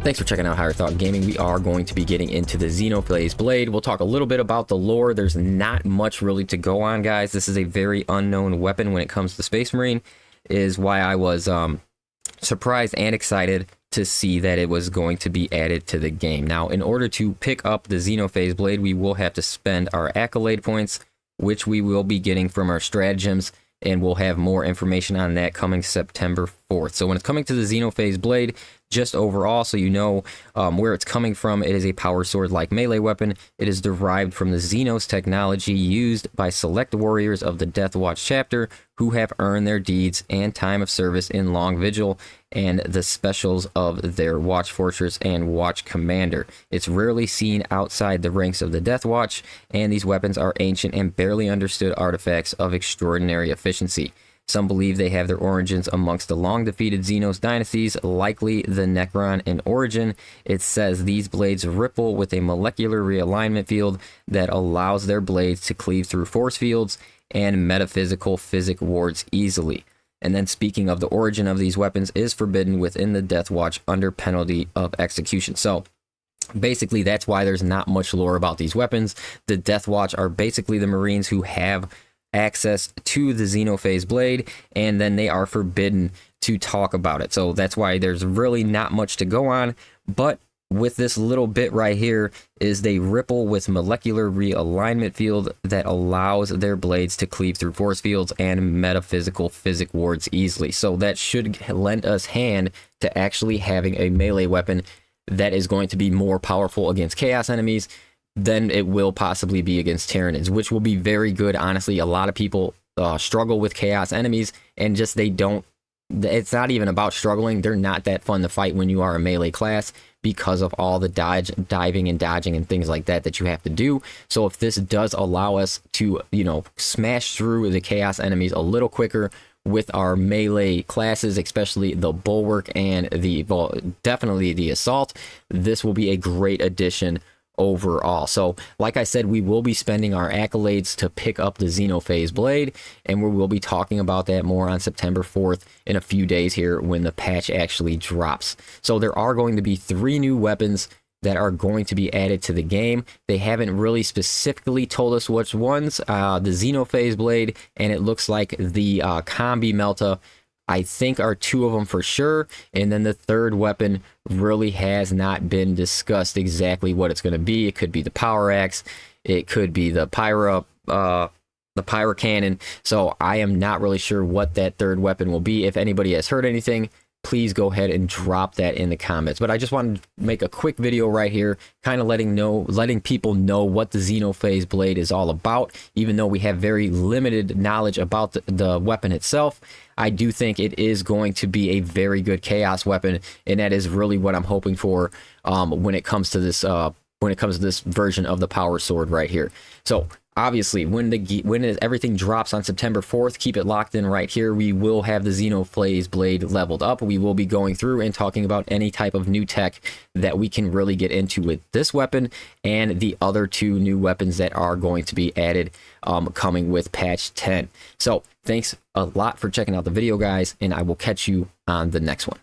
Thanks for checking out Higher Thought Gaming. We are going to be getting into the Xenophase blade. We'll talk a little bit about the lore. There's not much really to go on, guys. This is a very unknown weapon when it comes to Space Marine, is why I was surprised and excited to see that it was going to be added to the game. Now, in order to pick up the Xenophase blade, we will have to spend our accolade points, which we will be getting from our stratagems, and we'll have more information on that coming September 4th. So when it's coming to the Xenophase blade, just overall, so you know where it's coming from, it is a power sword-like melee weapon. It is derived from the Xenos technology used by select warriors of the Death Watch chapter who have earned their deeds and time of service in Long Vigil and the specials of their Watch Fortress and Watch Commander. It's rarely seen outside the ranks of the Death Watch, and these weapons are ancient and barely understood artifacts of extraordinary efficiency. Some believe they have their origins amongst the long-defeated Xenos dynasties, likely the Necron in origin. It says these blades ripple with a molecular realignment field that allows their blades to cleave through force fields and metaphysical physic wards easily. And then speaking of the origin of these weapons, is forbidden within the Death Watch under penalty of execution. So basically, that's why there's not much lore about these weapons. The Death Watch are basically the Marines who have access to the Xenophase blade, and then they are forbidden to talk about it. So that's why there's really not much to go on. But with this little bit right here is they ripple with molecular realignment field that allows their blades to cleave through force fields and metaphysical physic wards easily. So that should lend us hand to actually having a melee weapon that is going to be more powerful against chaos enemies than it will possibly be against Tyranids, which will be very good. Honestly, a lot of people struggle with chaos enemies, and just it's not even about struggling. They're not that fun to fight when you are a melee class because of all the diving and dodging and things like that you have to do. So if this does allow us to, smash through the chaos enemies a little quicker with our melee classes, especially the bulwark and definitely the assault, this will be a great addition overall. So like I said, we will be spending our accolades to pick up the Xenophase blade, and we will be talking about that more on September 4th in a few days here when the patch actually drops. So there are going to be 3 new weapons that are going to be added to the game. They haven't really specifically told us which ones. The Xenophase blade, and it looks like the Combi Melta, I think, are 2 of them for sure. And then the third weapon really has not been discussed exactly what it's going to be. It could be the Power Axe. It could be the Pyro Cannon. So I am not really sure what that third weapon will be. If anybody has heard anything, please go ahead and drop that in the comments. But I just wanted to make a quick video right here, kind of letting people know what the Xenophase blade is all about. Even though we have very limited knowledge about the weapon itself, I do think it is going to be a very good chaos weapon, and that is really what I'm hoping for when it comes to this version of the power sword right here. So obviously, when everything drops on September 4th, keep it locked in right here. We will have the Xenophase blade leveled up. We will be going through and talking about any type of new tech that we can really get into with this weapon and the other 2 new weapons that are going to be added coming with patch 10. So thanks a lot for checking out the video, guys, and I will catch you on the next one.